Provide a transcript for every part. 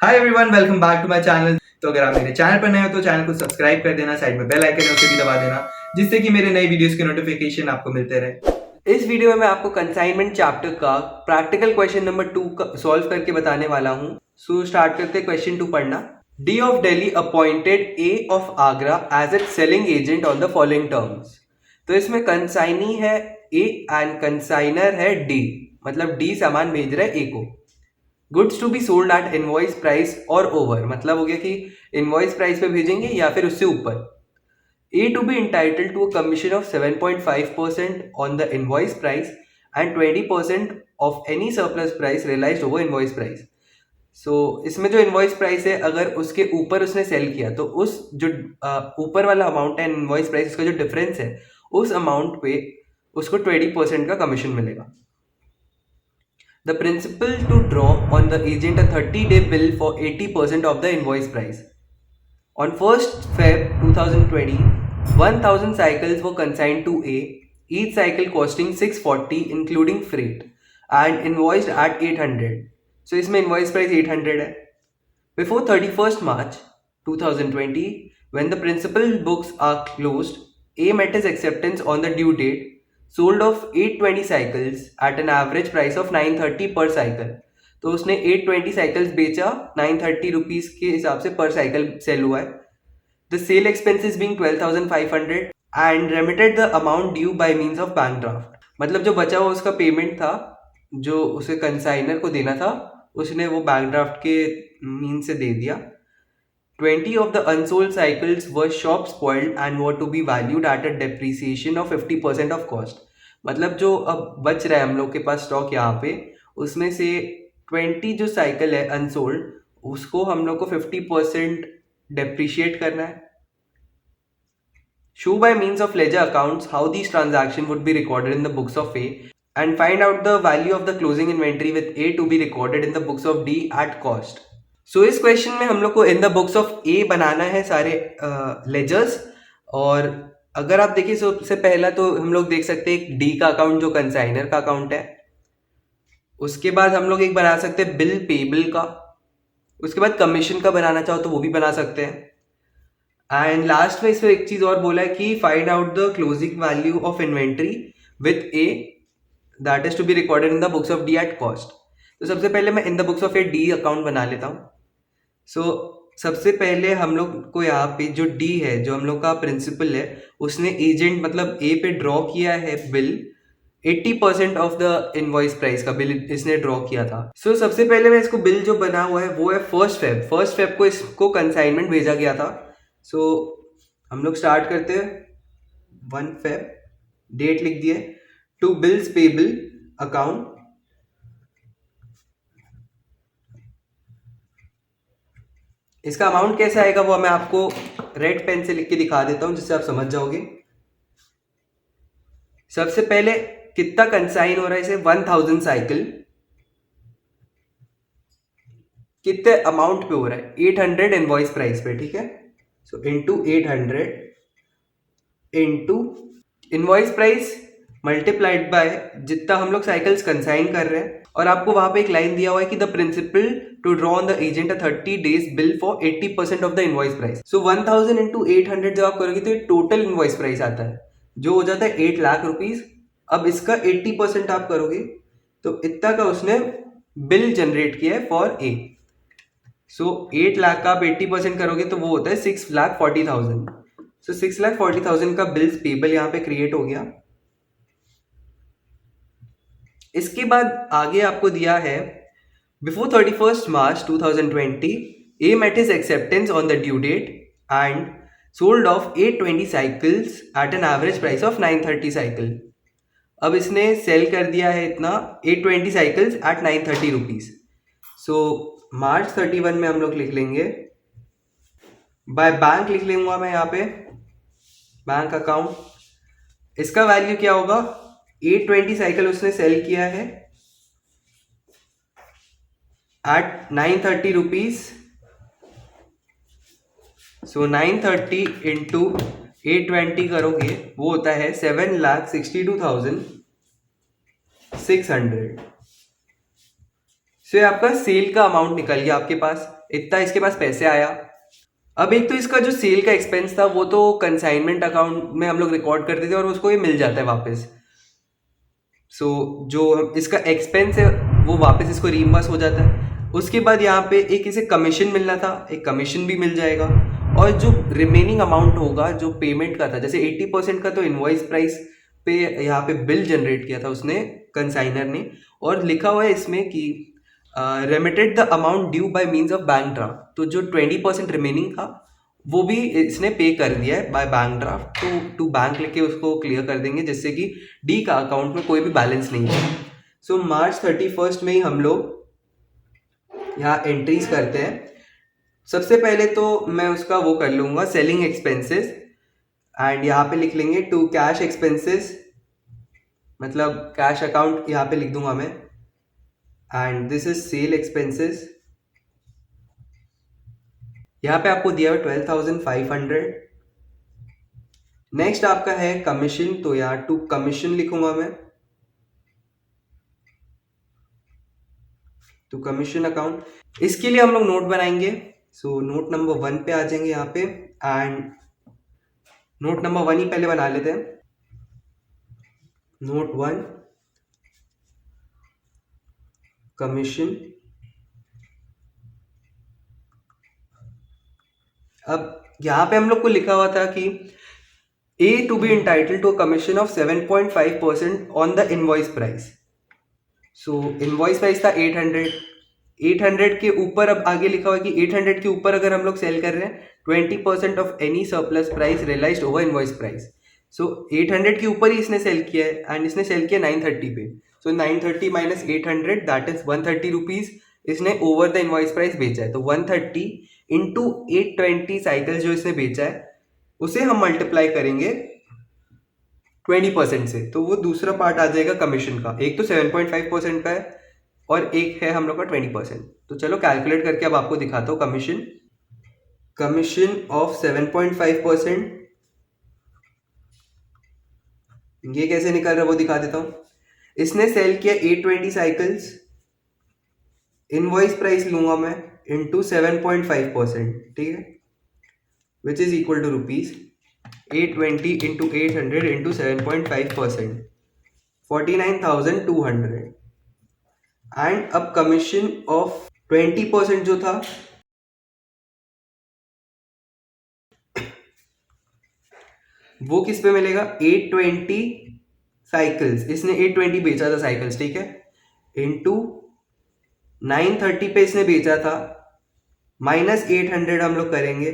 Hi everyone, welcome back to my channel. तो अगर आप मेरे चैनल पर नए हो तो चैनल को सब्सक्राइब कर देना, साइड में बेल आइकन है उसे भी दबा देना, जिससे कि मेरे नई वीडियोस के नोटिफिकेशन आपको मिलते रहे। इस वीडियो में मैं आपको कंसाइनमेंट चैप्टर का प्रैक्टिकल क्वेश्चन नंबर 2 सॉल्व करके बताने वाला हूँ। सो स्टार्ट करते हैं क्वेश्चन 2 पढ़ना। D of Delhi appointed A of Agra as it selling agent on the following terms. तो इसमें कंसाइनी है ए एंड कंसाइनर है डी, मतलब डी सामान भेज रहा है ए को। Goods to be sold at invoice price और ओवर, मतलब हो गया कि इनवॉइस प्राइस पे भेजेंगे या फिर उससे ऊपर। A to B entitled to a commission of 7.5% on the invoice price and 20% of any surplus price realised over invoice price. So इसमें जो इनवॉइस प्राइस है, अगर उसके ऊपर उसने सेल किया तो उस जो ऊपर वाला अमाउंट है इनवॉइस प्राइस, उसका जो डिफरेंस है उस अमाउंट पे उसको 20% का कमीशन मिलेगा। The principal to draw on the agent a 30-day bill for 80% of the invoice price. On 1st Feb 2020, 1000 cycles were consigned to A, each cycle costing 640 including freight and invoiced at 800. So इसमें invoice price 800 है. Before 31st March 2020, when the principal books are closed, A met his acceptance on the due date, sold off 820 cycles at an average price of 930 per cycle. तो उसने 820 cycles बेचा 930 rupees के हिसाब से पर cycle sale हुआ है। The sale expenses being 12,500 and remitted the amount due by means of bank draft. मतलब जो बचा हुआ उसका पेमेंट था जो उसे कंसाइनर को देना था, उसने वो बैंक ड्राफ्ट के मीन से दे दिया। 20 of the unsold cycles were shop spoiled and were to be valued at a depreciation of 50% of cost। मतलब जो अब बच रहा है हम लोग के पास स्टॉक यहाँ पे, उसमें से 20 जो साइकिल है अनसोल्ड, उसको हम लोग को 50% डेप्रिशिएट करना है। Show by means of ledger accounts how these transactions would be recorded in the books of A and find out the value of the closing inventory with A to be recorded in the books of D at cost। सो इस question में हम लोग को इन the books of ए बनाना है सारे ledgers. और अगर आप देखिए सबसे पहला तो हम लोग देख सकते हैं एक डी का अकाउंट जो कंसाइनर का अकाउंट है। उसके बाद हम लोग एक बना सकते हैं बिल पेबल का। उसके बाद कमीशन का बनाना चाहो तो वो भी बना सकते हैं। एंड लास्ट में इसमें एक चीज और बोला है कि find out the closing value of inventory with A that is to be recorded in the books of D at cost. तो सबसे पहले मैं in the books of A D account बना लेता हूँ। सो सबसे पहले हम लोग को यहाँ पे जो डी है, जो हम लोग का प्रिंसिपल है, उसने एजेंट मतलब ए पे ड्रॉ किया है bill. 80% of the invoice price का बिल इसने ड्रॉ किया था। सो सबसे पहले मैं इसको बिल जो बना हुआ है वो है फर्स्ट फेब को इसको कंसाइनमेंट भेजा गया था। सो हम लोग स्टार्ट करते हैं 1 फेब, डेट लिख दिए, टू बिल्स पेबल अकाउंट। इसका अमाउंट कैसे आएगा वो मैं आपको रेड पेन से लिख के दिखा देता हूं जिससे आप समझ जाओगे। सबसे पहले कितना कंसाइन हो रहा है इसे 1000 साइकिल, कितने अमाउंट पे हो रहा है 800 इनवॉइस प्राइस पे, ठीक है। सो into 800 into invoice price multiplied by जितना हम लोग साइकिल्स कंसाइन कर रहे हैं। और आपको वहां पे एक लाइन दिया हुआ है कि the principal to draw on the agent a 30 days bill for 80% of the invoice price. So 1000 into 800 जब आप करोगे तो ये टोटल इनवॉइस प्राइस आता है जो हो जाता है 8 लाख रुपीज। अब इसका 80% आप करोगे तो इतना का उसने बिल जनरेट किया है फॉर ए। सो 8 लाख का आप 80% करोगे तो वो होता है 6,40,000। सो 6,40,000 का बिल्स पेबल यहाँ पे क्रिएट हो गया। इसके बाद आगे आपको दिया है before 31st March 2020 A met his acceptance on the due date and sold off 820 cycles at an average price of 930 cycle। अब इसने सेल कर दिया है इतना 820 साइकिल्स एट 930 रुपीज। सो मार्च 31 में हम लोग लिख लेंगे, बाय बैंक लिख लूंगा मैं यहाँ पे बैंक अकाउंट। इसका वैल्यू क्या होगा, 820 साइकिल उसने सेल किया है एट 930 रुपीज। सो 930 इंटू 820 करोगे वो होता है 7,62,600। सो ये आपका सेल का अमाउंट निकल गया आपके पास, इतना इसके पास पैसे आया। अब एक तो इसका जो सेल का एक्सपेंस था वो तो कंसाइनमेंट अकाउंट में हम लोग रिकॉर्ड करते थे और उसको ये मिल जाता है वापस। सो जो इसका एक्सपेंस है वो वापस इसको रीइंबर्स हो जाता है। उसके बाद यहाँ पे एक इसे कमीशन मिलना था, एक कमीशन भी मिल जाएगा। और जो रिमेनिंग अमाउंट होगा जो पेमेंट का था, जैसे 80% का तो इनवॉइस प्राइस पे यहाँ पे बिल जनरेट किया था उसने, कंसाइनर ने, और लिखा हुआ है इसमें कि remitted the amount due bye means of bank draft. तो जो 20% रिमेनिंग था वो भी इसने पे कर दिया है बाय बैंक ड्राफ्ट, तो टू बैंक लेके उसको क्लियर कर देंगे जिससे कि डी का अकाउंट में कोई भी बैलेंस नहीं है। सो मार्च 31 में ही हम लोग यहाँ एंट्रीज करते हैं। सबसे पहले तो मैं उसका वो कर लूँगा सेलिंग एक्सपेंसेस, एंड यहाँ पे लिख लेंगे टू कैश एक्सपेंसेस, मतलब कैश अकाउंट यहाँ पे लिख दूंगा मैं, and this is sale expenses. यहाँ पे आपको दिया हुआ 12,500। नेक्स्ट आपका है कमीशन, तो यहाँ टू कमीशन लिखूंगा मैं, टू कमीशन अकाउंट। इसके लिए हम लोग नोट बनाएंगे। सो नोट नंबर 1 पे आ जाएंगे यहाँ पे, एंड नोट नंबर 1 ही पहले बना लेते हैं। Note 1 commission. अब यहाँ पे हम लोग को लिखा हुआ था कि A to be entitled to a commission of 7.5% on the invoice price. So invoice price था 800। 800 के ऊपर अब आगे लिखा हुआ है कि 800 के ऊपर अगर हम लोग सेल कर रहे हैं 20% of any surplus price realised over invoice price. So 800 के ऊपर ही इसने सेल किया है, एंड इसने सेल किया 930 पे। सो 930 माइनस 800 दैट इज 130 रुपीज इसने ओवर द इनवॉइस प्राइस बेचा है। तो 130 इंटू 820 साइकिल जो इसने बेचा है उसे हम मल्टीप्लाई करेंगे 20% से, तो वो दूसरा पार्ट आ जाएगा कमीशन का। एक तो 7.5% का है और एक है हम लोग का 20%। तो चलो कैलकुलेट करके अब आपको दिखाता हूँ कमीशन। कमीशन ऑफ 7.5%, ये कैसे निकल रहा है वो दिखा देता हूँ। इसने सेल किया 820 साइकिल्स, इनवॉइस प्राइस लूंगा मैं इंटू 7.5%, ठीक है, which is equal to rupees 820 into 800 into 7.5%, 49,200। And अब कमीशन ऑफ 20% जो था वो किस पे मिलेगा, 820 साइकिल्स, इसने 820 बेचा था साइकिल्स, ठीक है, इंटू 930 पे इसने बेचा था, माइनस 800 हम लोग करेंगे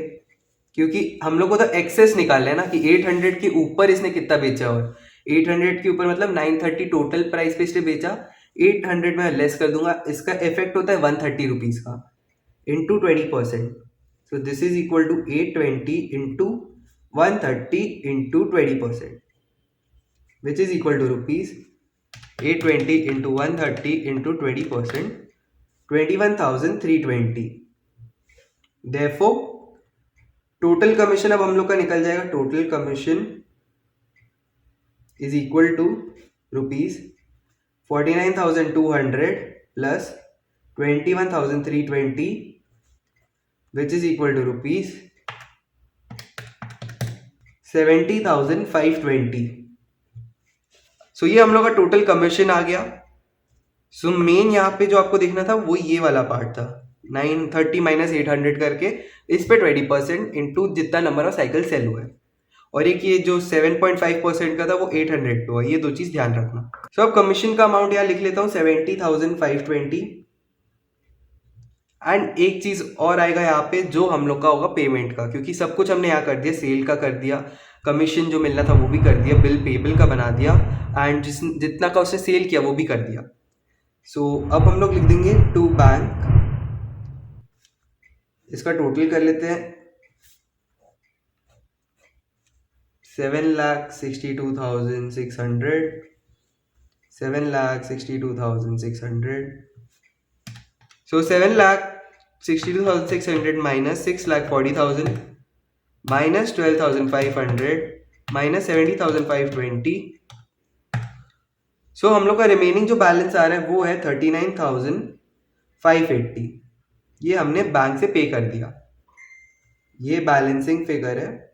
क्योंकि हम लोग को तो एक्सेस निकालना है ना कि 800 के ऊपर इसने कितना बेचा। और 800 के ऊपर मतलब 930 टोटल प्राइस पे इसने बेचा, 800 में लेस कर दूंगा, इसका इफेक्ट होता है 130 रुपीज का into 20%। So this is equal to 820 into 130 into 20%, which is equal to rupees 820 into 130 into 20%, 21,320। Therefore total commission अब हम लोग का निकल जाएगा, total commission is equal to rupees 49,200 plus 21,320 which is equal to rupees 70,520। So ये हम लोग का टोटल कमीशन आ गया। सो मेन यहाँ पे जो आपको देखना था वो ये वाला पार्ट था, 930 माइनस 800 करके इस पे 20% इंटू जितना नंबर ऑफ साइकिल सेल हुआ है, और एक ये जो 7.5% का था वो 800 पे हुआ। ये दो चीज ध्यान रखना। सो अब कमीशन का अमाउंट यहाँ लिख लेता हूँ 70,520। एंड एक चीज और आएगा यहाँ पे जो हम लोग का होगा पेमेंट का, क्योंकि सब कुछ हमने यहाँ कर दिया, सेल का कर दिया, कमीशन जो मिलना था वो भी कर दिया, बिल पेबल का बना दिया, एंड जितना का उसने सेल किया वो भी कर दिया। सो अब हम लोग लिख देंगे टू बैंक, इसका टोटल कर लेते हैं 7,62,600, 7,62,600। So 7,62,600 minus 6,40,000, minus 12,500 minus 70,520। सो हम लोग का रिमेनिंग जो बैलेंस आ रहा है वो है 39,580। ये हमने बैंक से पे कर दिया, ये बैलेंसिंग फिगर है।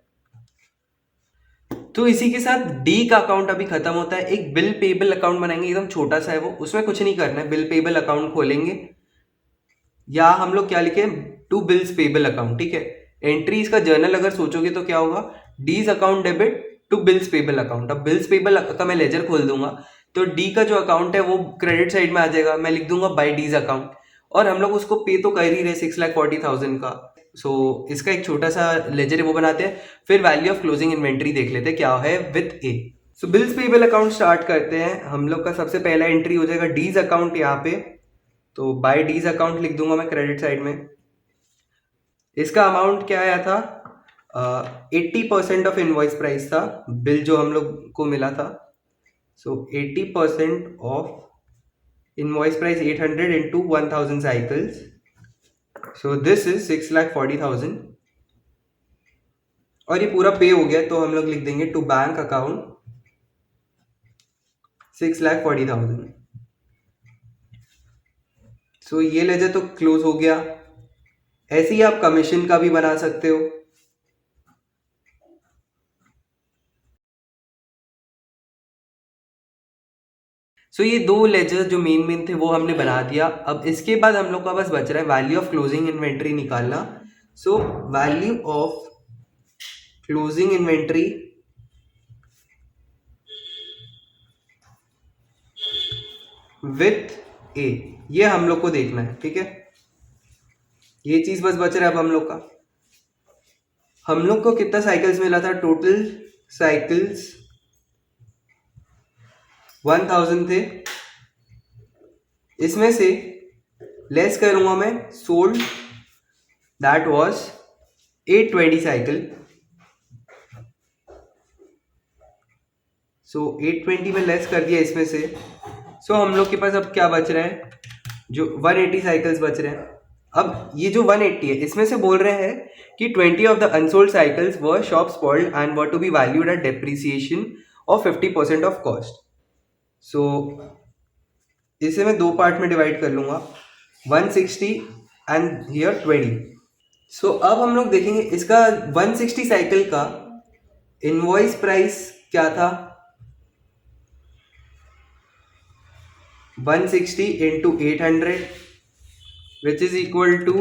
तो इसी के साथ डी का अकाउंट अभी खत्म होता है। एक बिल पेबल अकाउंट बनाएंगे, एकदम छोटा सा है वो, उसमें कुछ नहीं करना है। बिल पेबल अकाउंट खोलेंगे, या हम लोग क्या लिखे, टू बिल्स पेबल अकाउंट, ठीक है। एंट्री इसका जर्नल अगर सोचोगे तो क्या होगा, D's account debit to bills payable account. अब बिल्स पेबल का मैं लेजर खोल दूंगा तो डी का जो अकाउंट है वो क्रेडिट साइड में आ जाएगा, मैं लिख दूंगा बाय डीज अकाउंट। और हम लोग उसको पे तो कर ही रहे 6,40,000 का। सो इसका एक छोटा सा लेजर वो बनाते हैं, फिर वैल्यू ऑफ क्लोजिंग इन्वेंट्री देख लेते हैं क्या है with A. So bills payable account start करते हैं। हम लोग का सबसे पहला एंट्री हो जाएगा डीज अकाउंट यहाँ पे, तो बाय डीज अकाउंट लिख दूंगा मैं क्रेडिट साइड में। इसका अमाउंट क्या आया था, 80% ऑफ इनवॉइस प्राइस था, बिल जो हम लोग को मिला था। सो 80% of invoice price 800 into 1000 cycles, so this is 6,40,000। और ये पूरा पे हो गया तो हम लोग लिख देंगे टू बैंक अकाउंट 6,40,000। सो ये लेजर तो क्लोज हो गया। ऐसे ही आप कमीशन का भी बना सकते हो। सो ये दो लेजर जो मेन थे वो हमने बना दिया। अब इसके बाद हम लोग का बस बच रहा है वैल्यू ऑफ क्लोजिंग इन्वेंट्री निकालना। So value of closing inventory with A, ये हम लोग को देखना है, ठीक है। ये चीज बस बच रहा है अब हम लोग का। हम लोग को कितना साइकिल्स मिला था, टोटल साइकिल्स 1000 थे। इसमें से लेस करूंगा मैं सोल्ड, दैट वाज 820 साइकिल। सो 820 में लेस कर दिया इसमें से। सो हम लोग के पास अब क्या बच रहा है, जो 180 साइकिल्स बच रहे हैं। अब ये जो 180 है इसमें से बोल रहे हैं कि 20 of the unsold cycles were shop spoiled and were to be valued at depreciation of 50% of cost. So इसे मैं दो पार्ट में डिवाइड कर लूंगा, 160 एंड हियर 20। सो अब हम लोग देखेंगे इसका 160 साइकिल का इनवॉइस प्राइस क्या था, 160 into 800 which is equal to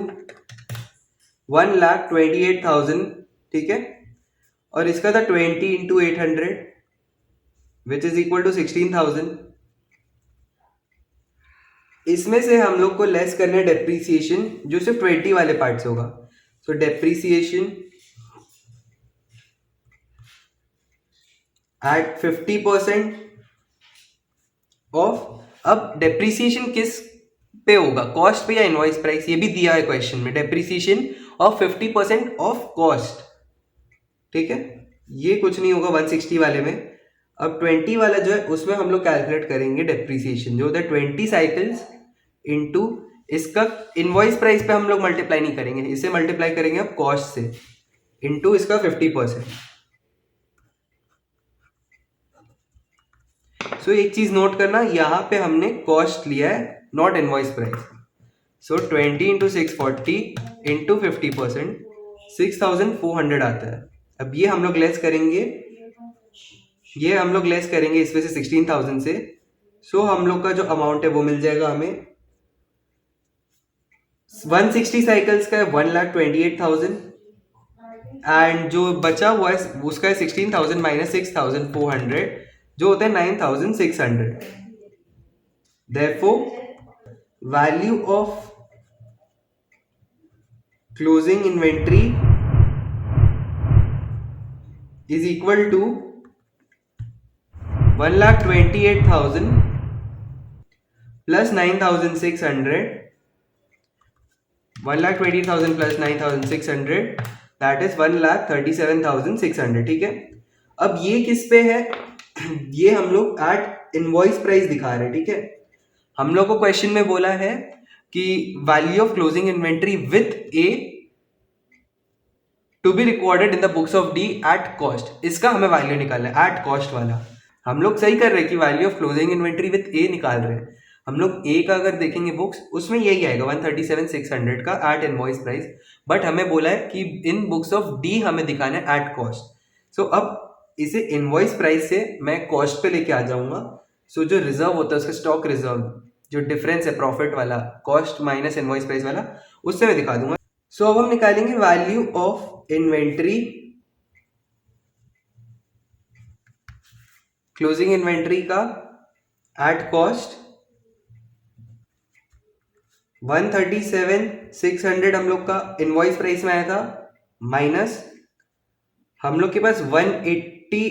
1,28,000, ठीक है। और इसका था 20 into 800 which is equal to 16,000। इसमें से हम लोग को लेस करना है डेप्रीसिएशन, जो सिर्फ 20 वाले पार्ट से होगा। सो डेप्रीसिएशन एट 50% ऑफ। अब डेप्रीसिएशन किस पे होगा, कॉस्ट पे या इनवॉइस प्राइस, ये भी दिया है क्वेश्चन में। डेप्रीसिएशन ऑफ 50% ऑफ कॉस्ट, ठीक है। ये कुछ नहीं होगा 160 वाले में। अब 20 वाला जो है उसमें हम लोग कैलकुलेट करेंगे डेप्रीसिएशन, जो होता है 20 साइकिल्स इंटू इसका इनवॉइस प्राइस पे हम लोग मल्टीप्लाई नहीं करेंगे, इसे मल्टीप्लाई करेंगे अब कॉस्ट से, इंटू इसका 50%। सो एक चीज नोट करना, यहाँ पे हमने कॉस्ट लिया है, not invoice price. So 20 into 640 into 50%, 6,400 आता है। अब ये हम लोग लेस करेंगे, ये हम लोग लेस करेंगे इसमें से 16,000 से। सो हम लोग का जो अमाउंट है वो मिल जाएगा हमें 160 साइकिल्स का है 1,28,000, एंड जो बचा हुआ है उसका है 16,000 माइनस 6,400, जो होता है 9,600। Therefore, value of closing inventory is equal to 1,28,000 plus 9,600, 1,20,000 plus 9,600, that is 1,37,600, ठीक है। अब ये किस पे है, ये हम लोग एट इनवॉइस प्राइस दिखा रहे हैं, ठीक है। हम लोग को क्वेश्चन में बोला है कि value of closing inventory with A to be recorded in the books of D at cost. इसका हमें वैल्यू निकालना है, एट कॉस्ट वाला। हम लोग सही कर रहे हैं कि value of closing inventory with A निकाल रहे हैं। हम लोग ए का अगर देखेंगे बुक्स, उसमें यही आएगा 137,600 का एट इनवॉइस प्राइस, बट हमें बोला है कि इन बुक्स ऑफ डी हमें दिखाना है एट कॉस्ट। सो अब इसे इनवॉइस प्राइस से मैं कॉस्ट पे लेके आ जाऊंगा। सो जो रिजर्व होता है उसका स्टॉक रिजर्व, जो डिफरेंस है प्रॉफिट वाला, कॉस्ट माइनस इनवॉइस प्राइस वाला, उससे मैं दिखा दूंगा। सो अब हम निकालेंगे value of inventory, closing inventory का एट कॉस्ट 137,600 हम लोग का इनवॉइस प्राइस में आया था, माइनस हम लोग के पास 180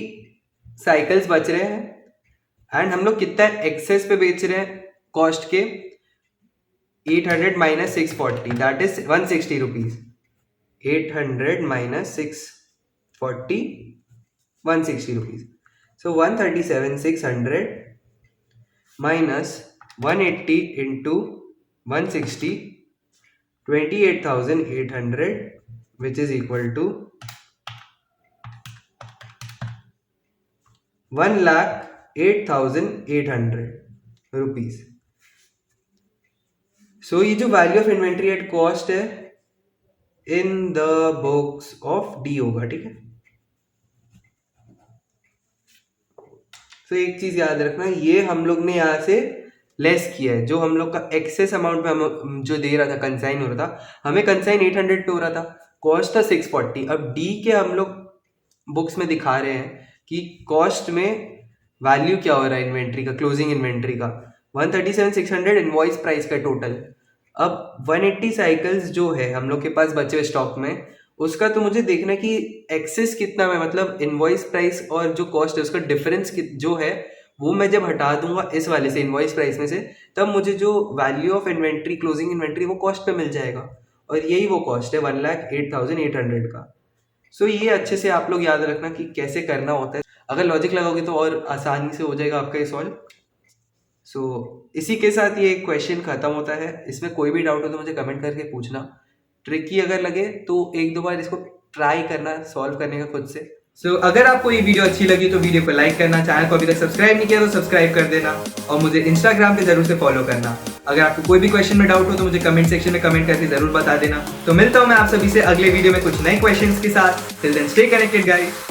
साइकिल्स बच रहे हैं, एंड हम लोग कितना एक्सेस पे बेच रहे हैं कॉस्ट के, 800 minus 640 that is 160 rupees. 800 minus 640 160 rupees. So 137,600 minus 180 into 160 28,800 which is equal to 1,08,800 rupees. So ये जो value of inventory at cost है in the books of D होगा, ठीक है। तो एक चीज याद रखना, ये हम लोग ने यहाँ से लेस किया है, जो हम लोग का एक्सेस अमाउंट में हम जो दे रहा था, कंसाइन हो रहा था, हमें कंसाइन 800 पे हो रहा था, कॉस्ट था 640। अब डी के हम लोग बुक्स में दिखा रहे हैं कि कॉस्ट में वैल्यू क्या हो रहा है इन्वेंट्री का, क्लोजिंग इन्वेंट्री का 137,600 इनवॉइस प्राइस का टोटल। अब 180 साइकिल्स जो है हम लोग के पास बचे हुए स्टॉक में, उसका तो मुझे देखना कि एक्सेस कितना है, मतलब इनवॉइस प्राइस और जो कॉस्ट है उसका डिफरेंस जो है वो मैं जब हटा दूंगा इस वाले से, इनवॉइस प्राइस में से, तब मुझे जो value of inventory, closing inventory, वो कॉस्ट पे मिल जाएगा, और यही वो कॉस्ट है 1,08,800 का। सो ये अच्छे से आप लोग याद रखना कि कैसे करना होता है। अगर लॉजिक लगाओगे तो और आसानी से हो जाएगा आपका ये सॉल्व। सो इसी के साथ ये क्वेश्चन खत्म होता है। इसमें कोई भी डाउट हो तो मुझे कमेंट करके पूछना। ट्रिकी अगर लगे तो एक दो बार इसको ट्राई करना सॉल्व करने का खुद से। सो अगर आपको ये वीडियो अच्छी लगी तो वीडियो को लाइक करना, चैनल को अभी तक सब्सक्राइब नहीं किया तो सब्सक्राइब कर देना, और मुझे इंस्टाग्राम पे जरूर से फॉलो करना। अगर आपको कोई भी क्वेश्चन में डाउट हो तो मुझे कमेंट सेक्शन में कमेंट करके जरूर बता देना। तो मिलता हूँ मैं आप सभी से अगले वीडियो में कुछ नए क्वेश्चंस के साथ। Till then stay connected guys.